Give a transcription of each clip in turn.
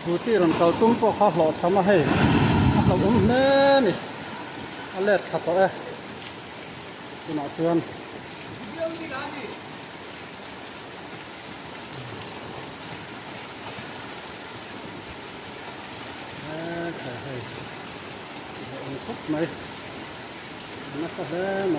ทูที่รันเตาตุ้มพวกข้าวหลอดทำมาให้เราเน่นี่อันแรกขัดต่อคุณหมอเตือนใช่ให้คุกไหมนักก็ได้ไหม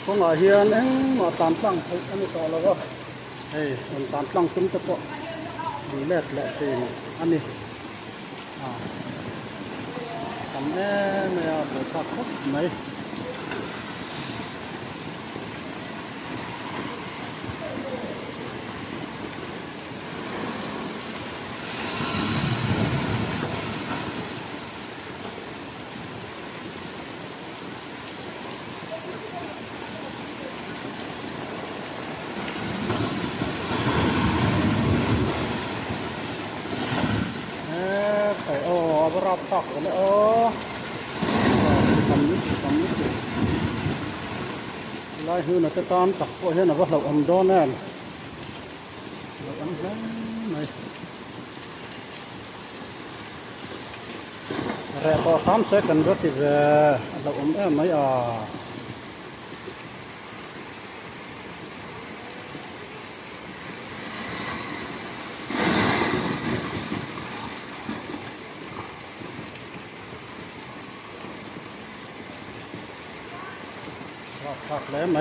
คนอาเฮียนเองมาตามตั้งอันนี้ต่อแล้วก็มันตามตั้งซุ้มตะเกาะมีแรกแหละสิอันนี้ทำไม่เอาเดี๋ยวชักคุกไหมรับตักเลยทำนิดไล่หื้อหน้าตะการตักพวกเห็นนะว่าเราอมโดนแน่เราอมแน่ไหมแร่พอ3 second ก็ติดเราอมไหมผักแล้วไหม